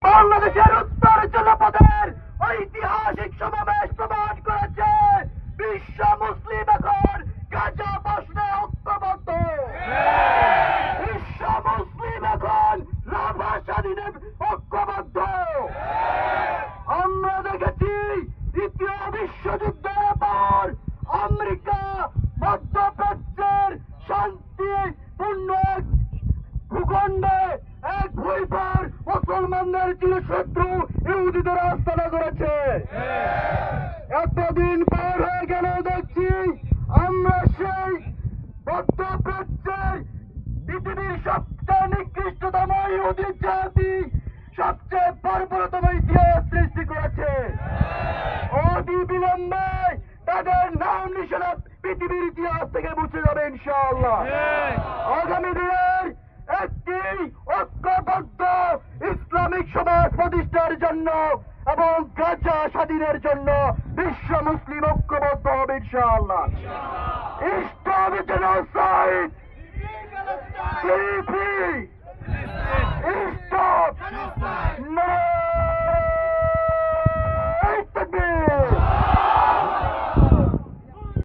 বাংলাদেশের উত্তর জনপদের ঐতিহাসিক সমাবেশ প্রমাণ করেছে বিশ্ব মুসলিম এখন গাজা প্রশ্নে ঐক্যবদ্ধ। বিশ্ব মুসলিম এখন রাফা স্বাধীনে ঐক্যবদ্ধ। আমরা দেখেছি দ্বিতীয় বিশ্বযুদ্ধের পর আমেরিকা মধ্যপ্রাচ্যের শান্তিপূর্ণ ভূখণ্ডে এক ভূমিপর মুসলমানদের চিরশত্রু ইহুদিদের আস্তানা করেছে। এতদিন পার হয়ে গেল দেখছি আমরা সেই মধ্যপ্রাচ্যের পৃথিবীর সবচেয়ে নিকৃষ্টতম ইহুদি জাতি সবচেয়ে বর্বরতম ইতিহাস সৃষ্টি করেছে। অতি বিলম্বে তাদের নাম নিশানা পৃথিবীর ইতিহাস থেকে মুছে যাবে ইনশাআল্লাহ। আগামী দিনের একটি ঐক্যবদ্ধ ইসলামিক সমাজ প্রতিষ্ঠার জন্য এবং গাজা স্বাধীনের জন্য বিশ্ব মুসলিম ঐক্যবদ্ধ হবে ইনশাআল্লাহ। ইসলাম জেনোসাইড